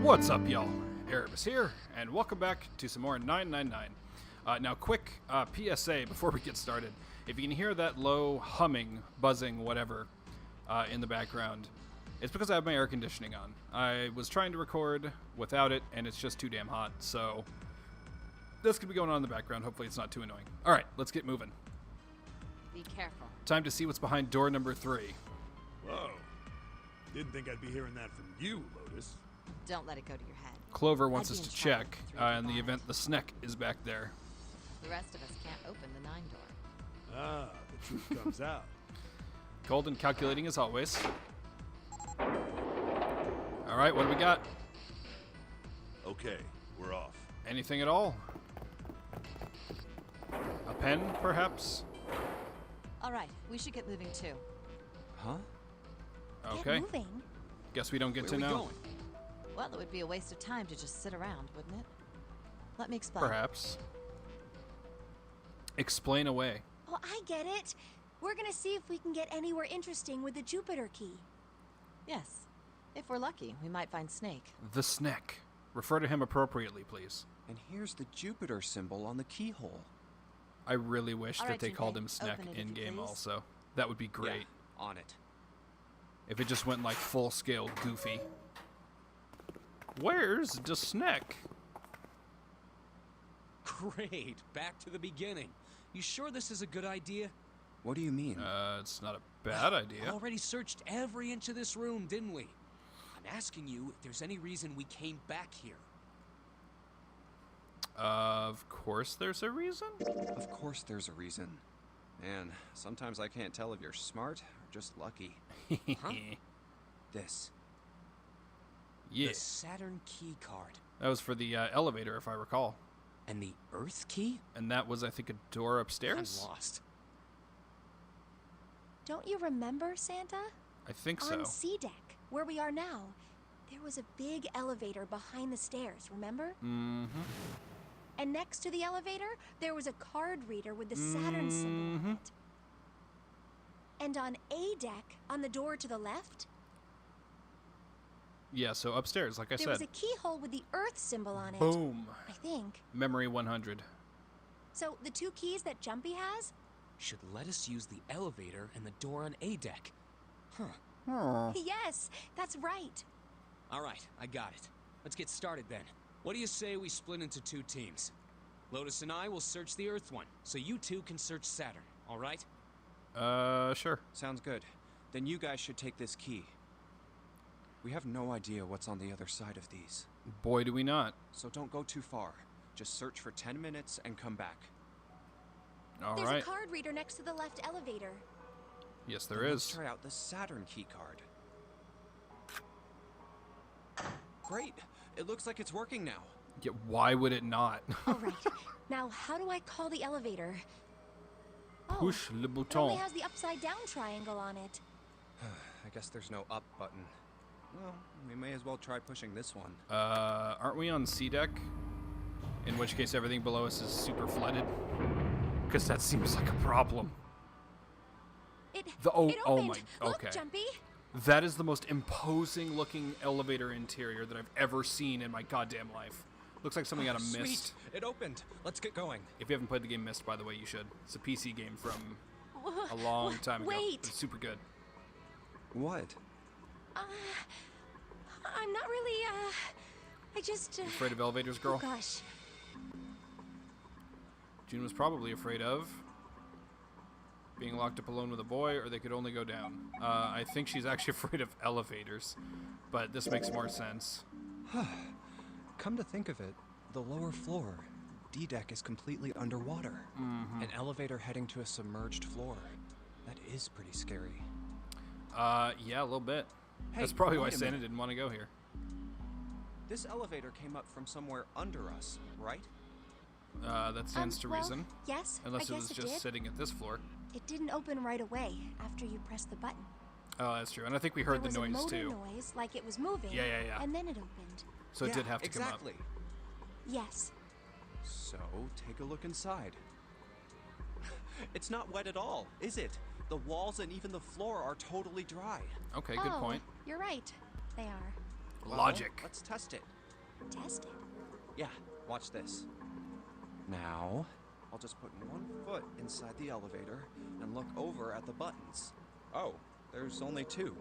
What's up, y'all? Erebus here, and welcome back to some more 999. Now, quick PSA before we get started. If you can hear that low humming, buzzing, whatever, in the background, it's because I have my air conditioning on. I was trying to record without it, and it's just too damn hot, so this could be going on in the background. Hopefully it's not too annoying. Alright, let's get moving. Be careful. Time to see what's behind door number 3. Whoa. Didn't think I'd be hearing that from you, Lotus. Don't let it go to your head. Clover wants I'd us be to in check trouble if in the you event the SNEK is back there. The rest of us can't open the 9 door. Ah, the truth comes out. Cold and calculating as always. Alright, what do we got? Okay, we're off. Anything at all? A pen, perhaps? All right, we should get moving too. Huh? Okay. Get moving. Guess we don't get Where to are we know. going? Well, it would be a waste of time to just sit around, wouldn't it? Let me explain. Perhaps. Explain away. Oh, I get it. We're gonna see if we can get anywhere interesting with the Jupiter key. Yes. If we're lucky, we might find SNEK. The SNEK. Refer to him appropriately, please. And here's the Jupiter symbol on the keyhole. I really wish All that right, they called Junpei, him open SNEK it if in you game please. also. That would be great. Yeah, on it. If it just went like full scale goofy. Where's the SNEK? Great, back to the beginning. You sure this is a good idea? What do you mean? It's not a bad idea. Already searched every inch of this room, didn't we? I'm asking you if there's any reason we came back here. Of course there's a reason. Of course there's a reason. Man, sometimes I can't tell if you're smart or just lucky. Huh? This. Yeah. The Saturn key card. That was for the elevator, if I recall. And the Earth key? And that was, I think, a door I'm upstairs? lost. Don't you remember, Santa? I think so. On C deck, where we are now, there was a big elevator behind the stairs, remember? Mm-hmm. And next to the elevator, there was a card reader with the Saturn symbol on it. And on A deck, on the door to the left, Yeah, so upstairs, like I there was a said. keyhole with the Earth symbol on it. Boom. I think. Memory 100. So the 2 keys that Jumpy has? Should let us use the elevator and the door on A deck. Huh. Yes, that's right. All right, I got it. Let's get started then. What do you say we split into 2 teams? Lotus and I will search the Earth one, so you 2 can search Saturn, all right? Sure. Sounds good. Then you guys should take this key. We have no idea what's on the other side of these. Boy, do we not. So don't go too far. Just search for 10 minutes and come back. All There's right. a card reader next to the left elevator. Yes, there Then let's is. try out the Saturn key card. Great. It looks like it's working now. Yeah, why would it not? All right. Now, how do I call the elevator? Oh, Push le it only bouton. has the upside down triangle on it. I guess there's no up button. Well, we may as well try pushing this one. Aren't we on C deck? In which case everything below us is super flooded. Because that seems like a problem. It The- oh- it oh opened. my- Look, okay. Jumpy. That is the most imposing looking elevator interior that I've ever seen in my goddamn life. Looks like something out of Sweet, Myst. it opened. Let's get going. If you haven't played the game Myst, by the way, you should. It's a PC game from a long time ago. Wait. It's super good. What? I'm not really, I just, Afraid of elevators, oh girl? gosh. June was probably afraid of being locked up alone with a boy, or they could only go down. I think she's actually afraid of elevators, but this makes more sense. Come to think of it, the lower floor, D deck, is completely underwater. An elevator heading to a submerged floor. That is pretty scary. Yeah, a little bit. Hey, That's probably why wait a Santa minute. didn't want to go here. This elevator came up from somewhere under us, right? That stands to well, reason. Yes, Unless I it guess was just did. sitting at this floor. It didn't open right away after you pressed the button. Oh, that's true. And I think we heard There the was noise a motor too. noise, like it was moving. Yeah. And then it opened. So it Yeah, did have to exactly. come up. Yes. So, take a look inside. It's not wet at all, is it? The walls and even the floor are totally dry. Okay, good Oh, point. You're right. They are. Well, Logic. Let's test it. tested. Yeah, watch this. Now, I'll just put one foot inside the elevator and look over at the buttons. Oh, there's only two.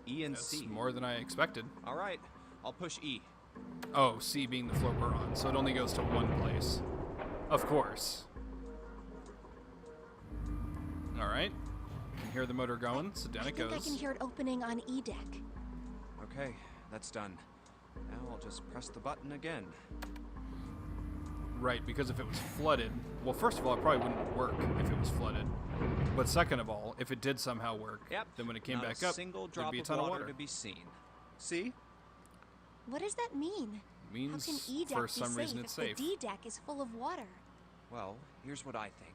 E and That's C. more than I expected. All right, I'll push E. Oh, C being the floor we're on, so it only goes to one place. Of course. Alright. Can hear the motor going, so down I it think goes. I can hear it opening on E deck. Okay, that's done. Now I'll just press the button again. Right, because if it was flooded... Well, first of all, it probably wouldn't work if it was flooded. But second of all, if it did somehow work, then when it came Not back a up, single there'd drop be a of ton of water water. to be seen. See? What does that mean? Means How can E deck for be some safe reason if it's safe. the D deck is full of water? Well, here's what I think.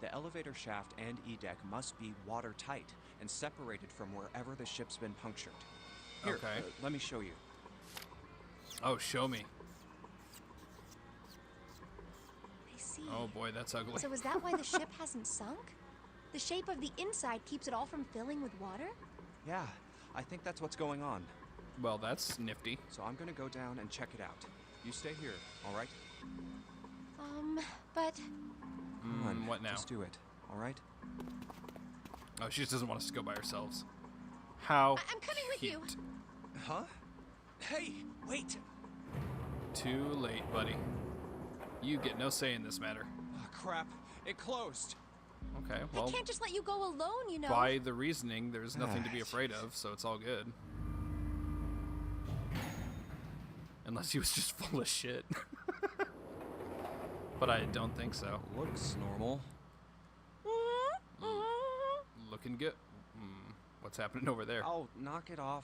The elevator shaft and E deck must be watertight and separated from wherever the ship's been punctured. Here, Okay. Let me show you. Oh, show me. I see. Oh boy, that's ugly. So is that why the ship hasn't sunk? The shape of the inside keeps it all from filling with water? Yeah, I think that's what's going on. Well, that's nifty. So I'm gonna go down and check it out. You stay here, all right? But Come on, What now? Just do it, all right? Oh, she just doesn't want us to go by ourselves. How I'm coming with you. cute. Huh? Hey, wait! Too late, buddy. You get no say in this matter. Oh, crap, it closed. Okay, I well, can't just let you go alone, you know. by the reasoning, there's nothing to be afraid of, so it's all good. Unless he was just full of shit. But I don't think so. Looks normal. Looking good. What's happening over there? Oh, knock it off.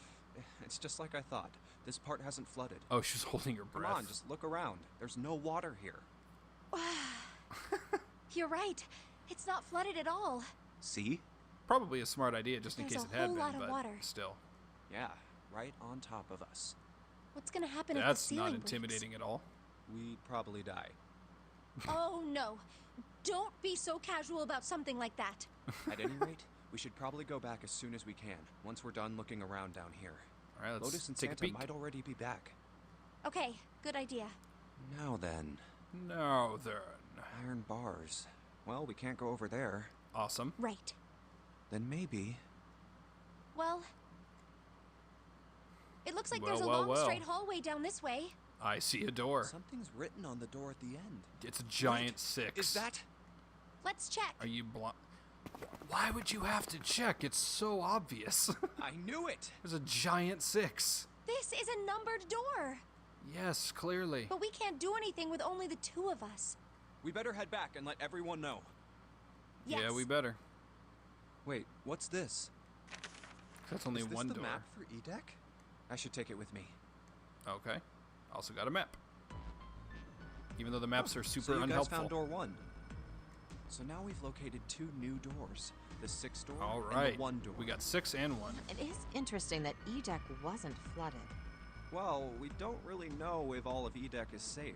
It's just like I thought. This part hasn't flooded. Oh, she's holding her breath. Come on, just look around. There's no water here. You're right. It's not flooded at all. See? Probably a smart idea just in There's case a it had whole been, lot of but water. still. Yeah, right on top of us. What's gonna happen if the That's ceiling not breaks? intimidating at all. We'd probably die. Oh no. Don't be so casual about something like that. At any rate, we should probably go back as soon as we can, once we're done looking around down here. All right, let's Lotus and take a Santa peek. might already be back. Okay, good idea. Now then, Now then. iron bars. Well, we can't go over there. Awesome. Right. Then maybe... Well, it looks like Well, there's a well, long well. straight hallway down this way. I see a door. Something's written on the door at the end. It's a giant Wait, 6. Is that... Let's check. Are you blind? Why would you have to check? It's so obvious. I knew it! There's a giant 6. This is a numbered door. Yes, clearly. But we can't do anything with only the two of us. We better head back and let everyone know. Yes. Yeah, we better. Wait, what's this? That's only Is this one the door. map for E-Deck? I should take it with me. Okay. Also got a map. Even though the maps are super So you unhelpful. guys found door 1. So now we've located 2 new doors. The 6th door All and right. the 1 door. We got 6 and 1. It is interesting that E deck wasn't flooded. Well, we don't really know if all of E-Deck is safe.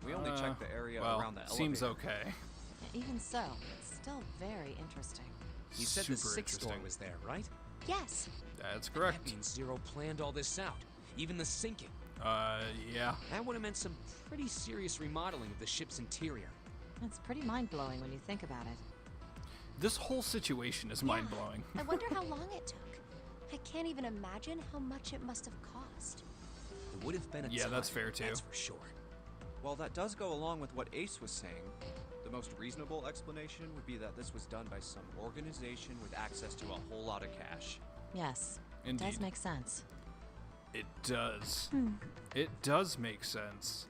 We only checked the area well, around the elevator. seems okay. Even so, it's still very interesting. You said the Super 6th door interesting. was there, right? Yes. That's That correct. means Zero planned all this out. Even the sinking. Yeah. That would have meant some pretty serious remodeling of the ship's interior. It's pretty mind-blowing when you think about it. This whole situation is mind-blowing. I wonder how long it took. I can't even imagine how much it must have cost. It would have been a Yeah, time, that's fair, too. That's for sure. Well, that does go along with what Ace was saying. The most reasonable explanation would be that this was done by some organization with access to a whole lot of cash. Yes, it Indeed. does make sense. It does. It does make sense.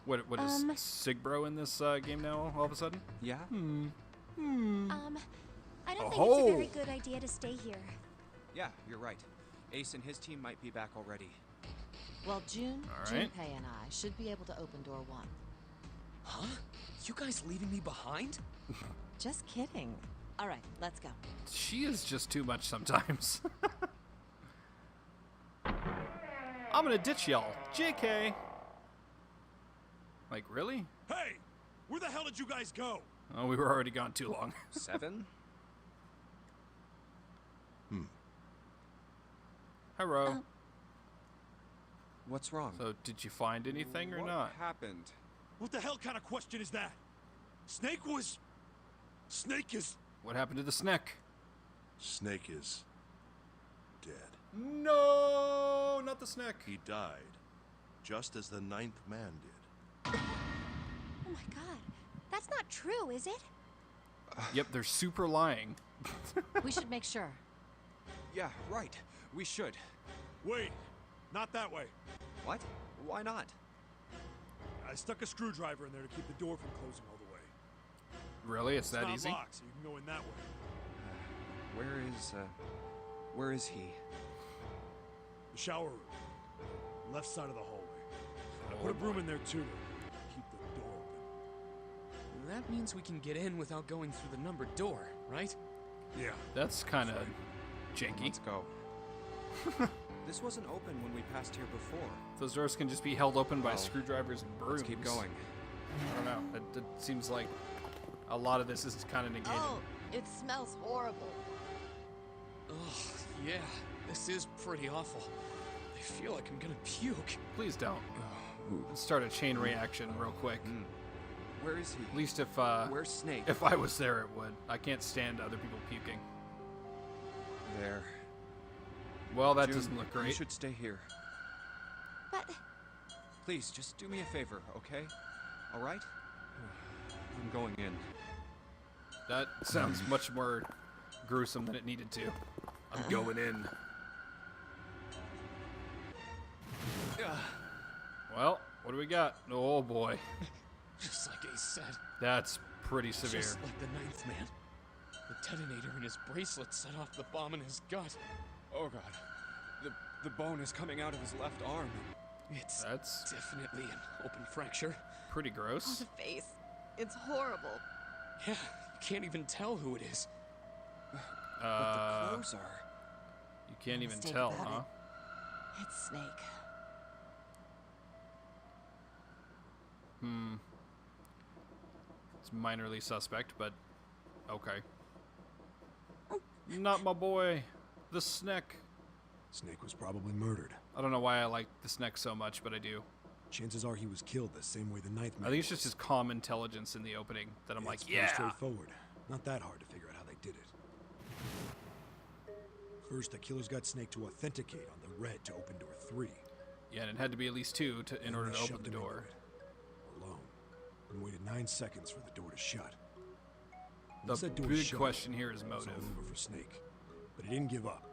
What is Sigbro in this game now all of a sudden? Yeah? I don't think it's Oh. a very good idea to stay here. Yeah, you're right. Ace and his team might be back already. Well, June, All right. Junpei and I should be able to open door 1. Huh? You guys leaving me behind? Just kidding. All right, let's go. She is just too much sometimes. I'm gonna ditch y'all. JK. Like, really? Hey! Where the hell did you guys go? Oh, we were already gone too long. 7? Hello. What's wrong? So, did you find anything or not? What happened? What the hell kind of question is that? Snake is... What happened to the SNEK? Snake is dead. No, not the SNEK. He died, just as the ninth man did. Oh my god. That's not true, is it? Yep, they're super lying. We should make sure. Yeah, right. We should. Wait, not that way. What? Why not? I stuck a screwdriver in there to keep the door from closing all the way. Really? It's that not easy? locked, so you can go in that way. Where is he? The shower room. Left side of the hallway. I put a broom in there too to keep the door open. That means we can get in without going through the numbered door, right? Yeah. That's kind of janky. Let's go. This wasn't open when we passed here before. Those doors can just be held open by Well, screwdrivers and brooms. Let's keep going. I don't know. It seems like a lot of this is kind of negated. Oh, it smells horrible. Ugh, yeah, this is pretty awful. I feel like I'm gonna puke. Please don't. Let's start a chain reaction real quick. Where is he? At least if Where's Snake? if I was there, it would. I can't stand other people puking. There. Well, that June, doesn't look You great. should stay here. But Please, just do me a favor, okay? All right? I'm going in. That sounds much more gruesome than it needed to. I'm going in. Well, what do we got? Oh boy, Just like Ace said. that's pretty severe. Just like the ninth man. The detonator in his bracelet set off the bomb in his gut. Oh god. The bone is coming out of his left arm. It's That's definitely an open fracture. pretty Oh, gross. the face. It's horrible. Yeah, you can't even tell who it is. But the clothes are. You can't No even mistake tell, about huh? It's Snake. It's minorly suspect, but okay. Not my boy, the SNEK. Snake was probably murdered. I don't know why I like the SNEK so much, but I do. Chances are he was killed the same way the ninth man I think it's just was. his calm intelligence in the opening that I'm It's like, pretty yeah. straightforward. Not that hard to figure out how they did it. First, the killers got Snake to authenticate on the red to open door 3. Yeah, and it had to be at least 2 in Then order they to open shoved the him into door. it, alone, and waited 9 seconds for the door to shut. The Once that door big shut, question here is it was all motive. over for Snake, but he didn't give up.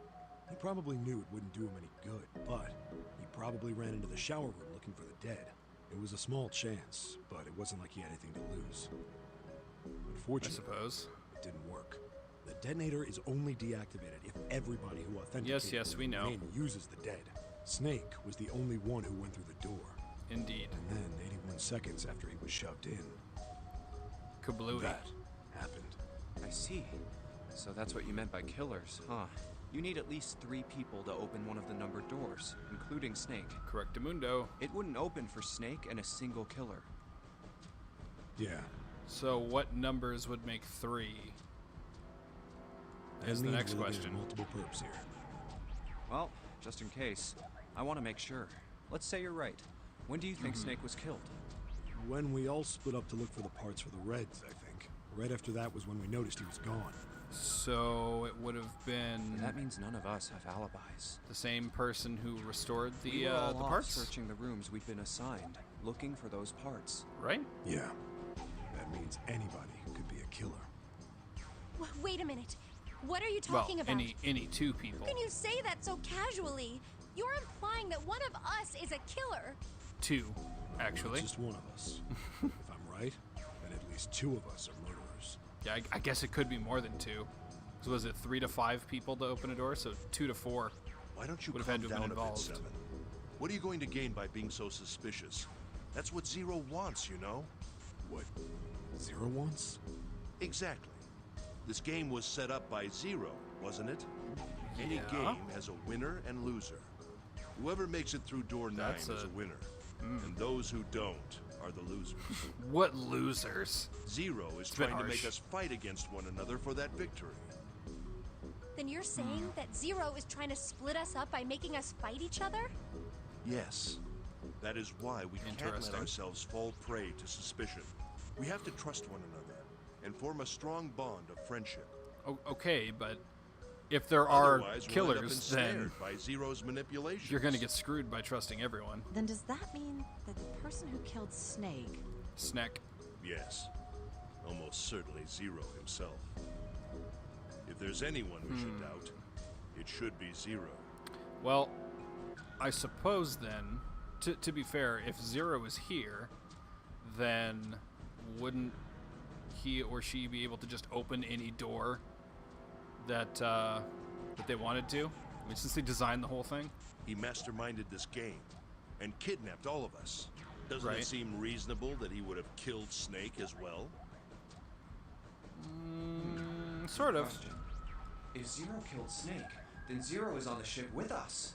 He probably knew it wouldn't do him any good, but he probably ran into the shower room looking for the dead. It was a small chance, but it wasn't like he had anything to lose. I Unfortunately, suppose. it didn't work. The detonator is only deactivated if everybody who authenticates Yes, we know. uses the dead. Snake was the only one who went through the door. Indeed. And then, 81 seconds after he was shoved in, Kablooey. that happened. I see. So that's what you meant by killers, huh? You need at least 3 people to open one of the numbered doors, including Snake. Correctamundo. It wouldn't open for Snake and a single killer. Yeah. So what numbers would make 3? That Is the means next we're looking at question. multiple perps here. Well, just in case, I want to make sure. Let's say you're right. When do you think Snake was killed? When we all split up to look for the parts for the Reds, I think. Right after that was when we noticed he was gone. So it would have been That means none of us have alibis. the same person who restored We the were all the off parts, searching the rooms we'd been assigned, looking for those parts. right? Yeah. That means anybody could be a killer. wait a minute. What are you Well, talking about? any 2 people. How can you say that so casually? You're implying that one of us is a killer. 2, actually. It's just one of us. If I'm right, then at least 2 of us are murderers. Yeah, I guess it could be more than 2. So was it 3 to 5 people to open a door? So 2 to 4. Why don't you Would've calm had to have down been a bit, involved. 7? What are you going to gain by being so suspicious? That's what Zero wants, you know? What? Zero wants? Exactly. This game was set up by Zero, wasn't it? Any Yeah. game has a winner and loser. Whoever makes it through door 9 That's is a- a winner. And those who don't are the losers. What losers? Zero is It's a bit trying to make harsh. us fight against one another for that victory. Then you're saying that Zero is trying to split us up by making us fight each other? Yes. That is why we can't let Interesting. ourselves fall prey to suspicion. We have to trust one another and form a strong bond of friendship. Okay, but if there are Otherwise, we'll end up killers, then ensnared by Zero's manipulations. you're going to get screwed by trusting everyone. Then does that mean that the person who killed Snake... SNEK. Yes. Almost certainly Zero himself. If there's anyone we should doubt, it should be Zero. Well, I suppose then, to be fair, if Zero is here, then wouldn't he or she be able to just open any door that that they wanted to? I mean, since they designed the whole thing. He masterminded this game and kidnapped all of us. Doesn't Right. it seem reasonable that he would have killed Snake as well? Sort of. Question. If Zero killed Snake, then Zero is on the ship with us.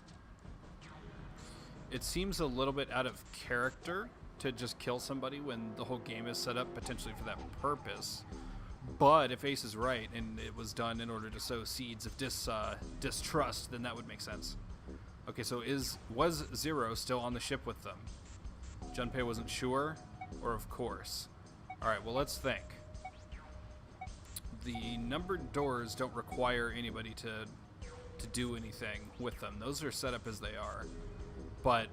It seems a little bit out of character to just kill somebody when the whole game is set up potentially for that purpose. But if Ace is right and it was done in order to sow seeds of distrust, then that would make sense. Okay, so was Zero still on the ship with them? Junpei wasn't sure, or of course. All right, well, let's think. The numbered doors don't require anybody to do anything with them. Those are set up as they are. But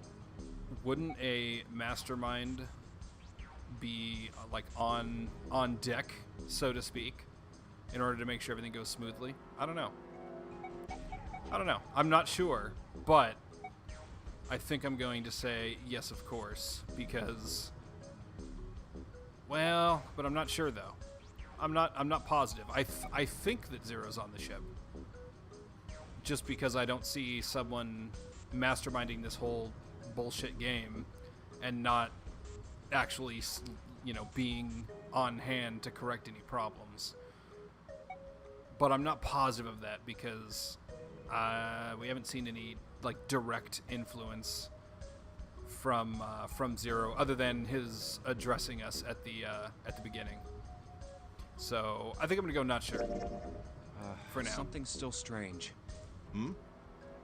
wouldn't a mastermind be like on deck, so to speak, in order to make sure everything goes smoothly? I don't know. I'm not sure, but I think I'm going to say yes, of course, because, well, but I'm not sure though. I'm not positive. I think that Zero's on the ship, just because I don't see someone masterminding this whole bullshit game and not actually, being on hand to correct any problems. But I'm not positive of that because we haven't seen any like direct influence from Zero other than his addressing us at the beginning. So I think I'm gonna go not sure for now. Something's still strange.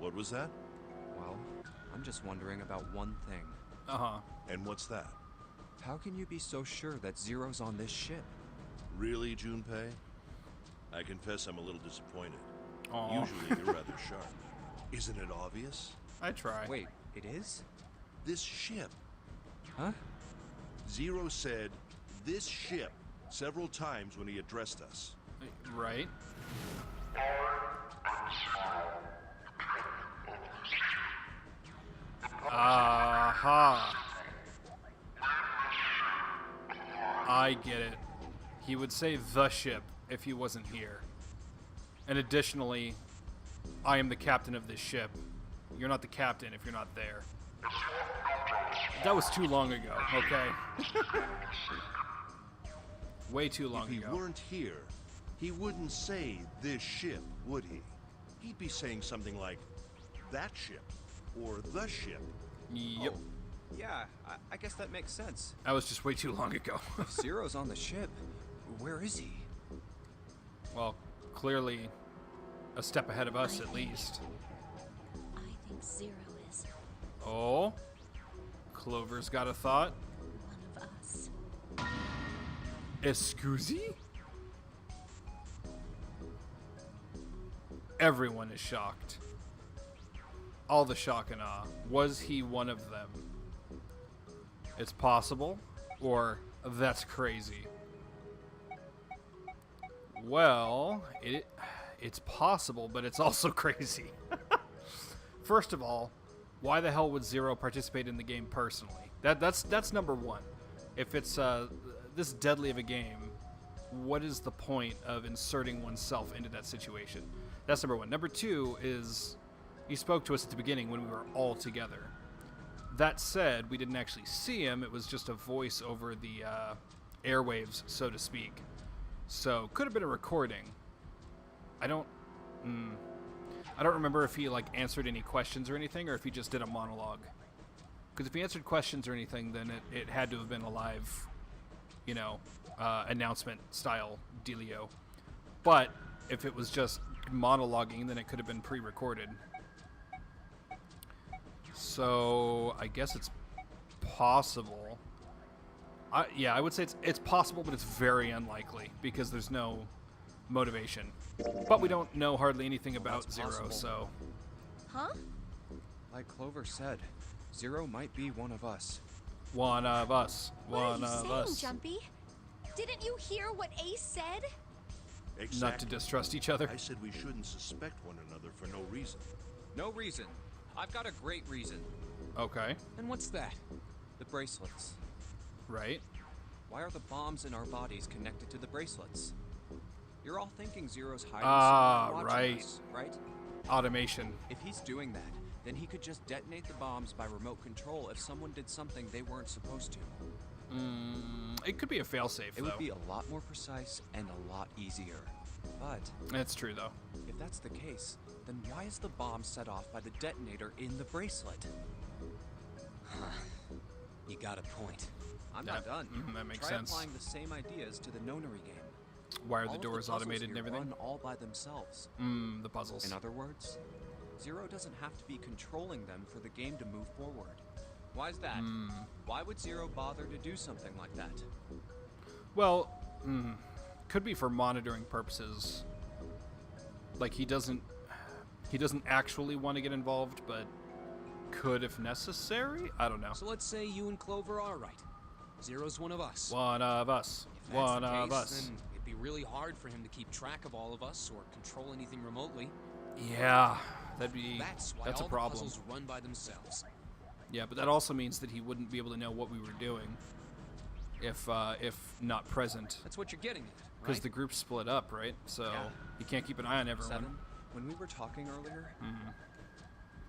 What was that? Well, I'm just wondering about one thing. And what's that? How can you be so sure that Zero's on this ship? Really, Junpei? I confess I'm a little disappointed. Aw. Usually you're rather sharp. Isn't it obvious? I try. Wait, it is? This ship. Huh? Zero said, this ship, several times when he addressed us. Right. Aha. I get it. He would say the ship if he wasn't here. And additionally, I am the captain of this ship. You're not the captain if you're not there. That was too long ago, okay? Way too long If he ago. weren't here, he wouldn't say this ship, would he? He'd be saying something like, that ship, or the ship. Yep. Yeah, I guess that makes sense. That was just way too long ago. If Zero's on the ship, where is he? Well, clearly a step ahead of us at least. I think Zero is Oh, Clover's got a thought. one of us. Escusi? Everyone is shocked. All the shock and awe. Was he one of them? It's possible, or that's crazy. Well, it's possible, but it's also crazy. First of all, why the hell would Zero participate in the game personally? That's number one. If it's this deadly of a game, what is the point of inserting oneself into that situation? That's number one. Number two is he spoke to us at the beginning when we were all together. That said, we didn't actually see him. It was just a voice over the airwaves, so to speak. So could have been a recording. I don't remember if he like answered any questions or anything, or if he just did a monologue. Because if he answered questions or anything, then it had to have been a live, announcement style dealio. But if it was just monologuing, then it could have been pre-recorded. So I guess it's possible. Yeah, I would say it's possible, but it's very unlikely because there's no motivation. But we don't know hardly anything about Zero, possible. so Huh? Like Clover said, Zero might be one of us. one of us. What are One you of saying, us. Jumpy? Didn't you hear what Ace said? Exactly. Not to distrust each other. I said we shouldn't suspect one another for no reason. No reason. I've got a great reason. Okay, And what's that? The bracelets. right. Why are the bombs in our bodies connected to the bracelets? You're all thinking Zero's hiding Ah, somewhere watching right. us, right? Automation. If he's doing that, then he could just detonate the bombs by remote control if someone did something they weren't supposed to. It could be a failsafe, It though. would be a lot more precise and a lot easier. But That's true, though. if that's the case, then why is the bomb set off by the detonator in the bracelet? You got a point. I'm not done. That makes Try sense. applying the same ideas to the nonary game. Why are All the of doors puzzles automated and here everything? run all by themselves. The puzzles. In other words, Zero doesn't have to be controlling them for the game to move forward. Why's that? Why would Zero bother to do something like that? Well, could be for monitoring purposes. Like he doesn't actually want to get involved, but could if necessary. I don't know. So let's say you and Clover are right. Zero's one of us. One of us. If that's One the of case, us. then it'd be really hard for him to keep track of all of us or control anything remotely. Yeah, that's That's why a all problem. the puzzles run by themselves. Yeah, but that also means that he wouldn't be able to know what we were doing if not present, That's what you're getting at, because right? the group's split up, right? So Yeah. he can't keep an eye on everyone. Seven, when we were talking earlier,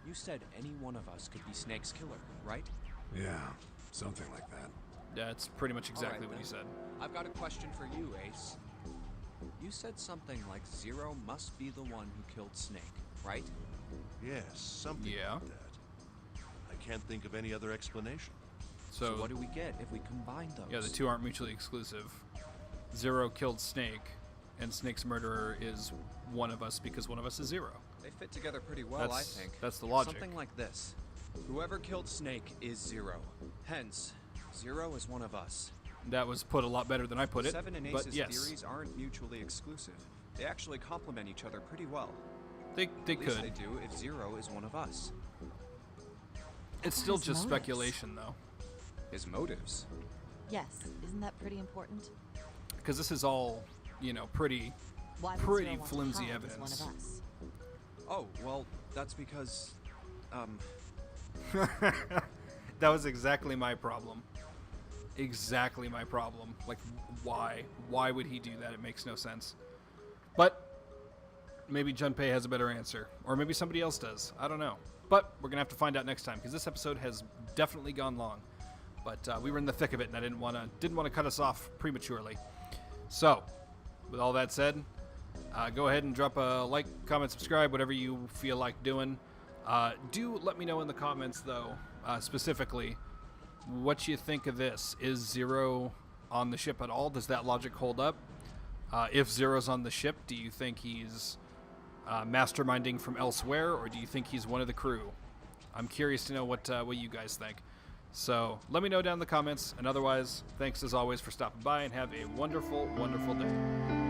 you said any one of us could be Snake's killer, right? Yeah, something like that. That's pretty much exactly Alright, what he then. said. I've got a question for you, Ace. You said something like Zero must be the one who killed Snake, right? Yes, something Yeah. like that. I can't think of any other explanation. So, what do we get if we combine those? yeah, the two aren't mutually exclusive. Zero killed Snake, and Snake's murderer is one of us because one of us is Zero. They fit together pretty well, That's- I think. that's the logic. Something like this. Whoever killed Snake is Zero. Hence, Zero is one of us. That was put a lot better than I put it. Seven and but Ace's yes, theories aren't mutually exclusive. They actually complement each other pretty well. they At least could. they do if Zero is one of us. It's still his just motives? speculation, though, His motives. Yes, isn't that pretty important? because this is all, pretty. Why would Pretty Zero want to flimsy hide as evidence. one of us? Oh, well, that's because, That was exactly my problem. Exactly my problem. Like, why? Why would he do that? It makes no sense. But maybe Junpei has a better answer, or maybe somebody else does. I don't know. But we're gonna have to find out next time because this episode has definitely gone long. But we were in the thick of it, and I didn't want to cut us off prematurely. So, with all that said, go ahead and drop a like, comment, subscribe, whatever you feel like doing. Do let me know in the comments, though, specifically, what you think of this. Is Zero on the ship at all? Does that logic hold up? If Zero's on the ship, do you think he's masterminding from elsewhere, or do you think he's one of the crew? I'm curious to know what you guys think. So let me know down in the comments, and otherwise, thanks as always for stopping by, and have a wonderful, wonderful day.